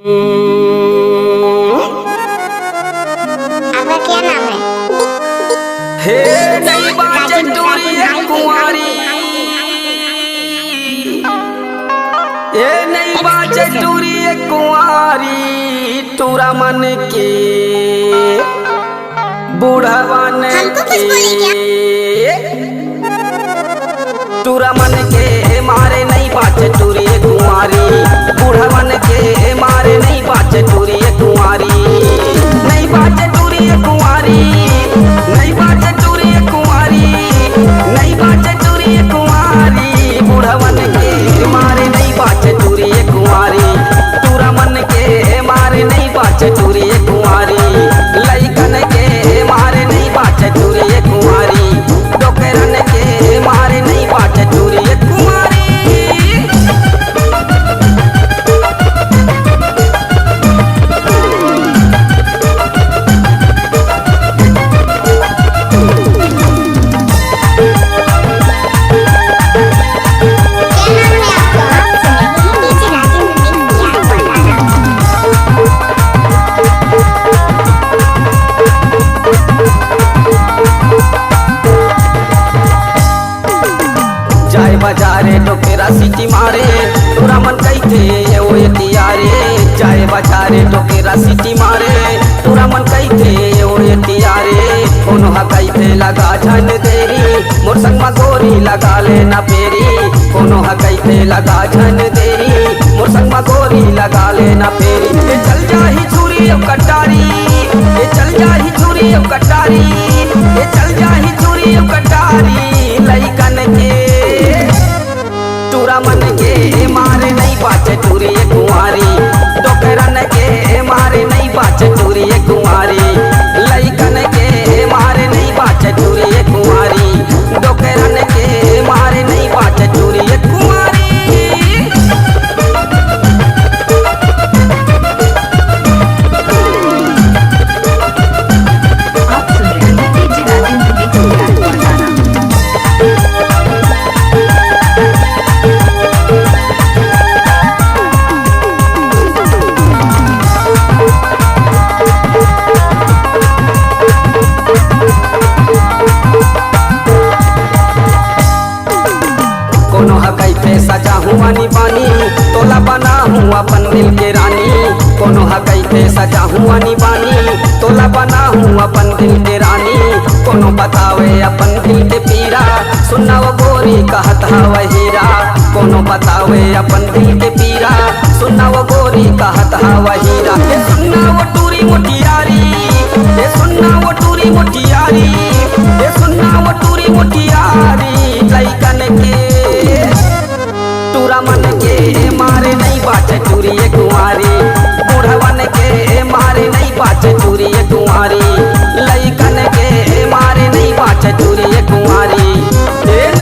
आपका क्या नाम है? हे नई बात टूरी कुंवारी, ये नई बात टूरी कुंवारी, तूरा मन के बूढ़वन के, तूरा मन के मारे नहीं बात टूरी कुंवारी, बूढ़वन के मारे नहीं बात टूरी कुंवारी, नहीं बात टूरी कुंवारी, नहीं बात टूरी कुंवारी, नहीं बात टूरी कुंवारी, बूढ़वन के मारे नहीं बात टूरी कुंवारी, तूरा मन के मारे नहीं बात टूरी कुंवारी, लइकन के मारे नहीं बात टूरी कुंवारी, डोकरन के मारे नहीं बात टूरी कुंवारी। जाए बाजारे टोकेरा सीटी मारे, तोरा मन कैथे ओ तियारे, जाए बाजारे टोकेरा सीटी मारे, तोरा मन कैथे ओ तियारे, कोनो हा कैथे लगा झन देरी, मोर संग मा गोरी लगा लेना फेरी, कोनो हा कैथे लगा झन देरी, मोर संग मा गोरी लगा लेना फेरी, ये चल जाही छुरी ओ कटारी, ये चल जाही छुरी ओ कटारी, ये चल जाही छुरी ओ कटारी, लइकन के तूरा मन के मारे नहीं बाचे टूरी कुंवारी, डोकरन के मारे नहीं बाचे टूरी कुंवारी, लइकन के मारे नहीं बाचे टूरी कुंवारी, डोकरन के मारे नहीं बाचे टूरी कुंवारी। आप सुन रहे हैं डीजे राजेंद्र की गुजरात बजाना। कोनो हकई पे सजा हुआ निबानी, तोला बना हूँ अपन दिल के रानी, कोनो हकई पे सजा हुआ निबानी, तोला बना हूँ अपन दिल के रानी, कोनो बतावे अपन दिल के पीरा, सुनना वो गोरी कहत हवा हीरा, कोनो बतावे अपन दिल के पीरा, सुनना वो गोरी कहत हवा हीरा, ये सुनना वो टूरी मोटियारी, ये सुनना वो टूरी मोटियारी, ये सुनना वो टूरी मोटियारी, लइकन के तूरा मन के मारे नहीं बाचे टूरी कुंवारी, बूढ़वन के मारे नहीं बाचे टूरी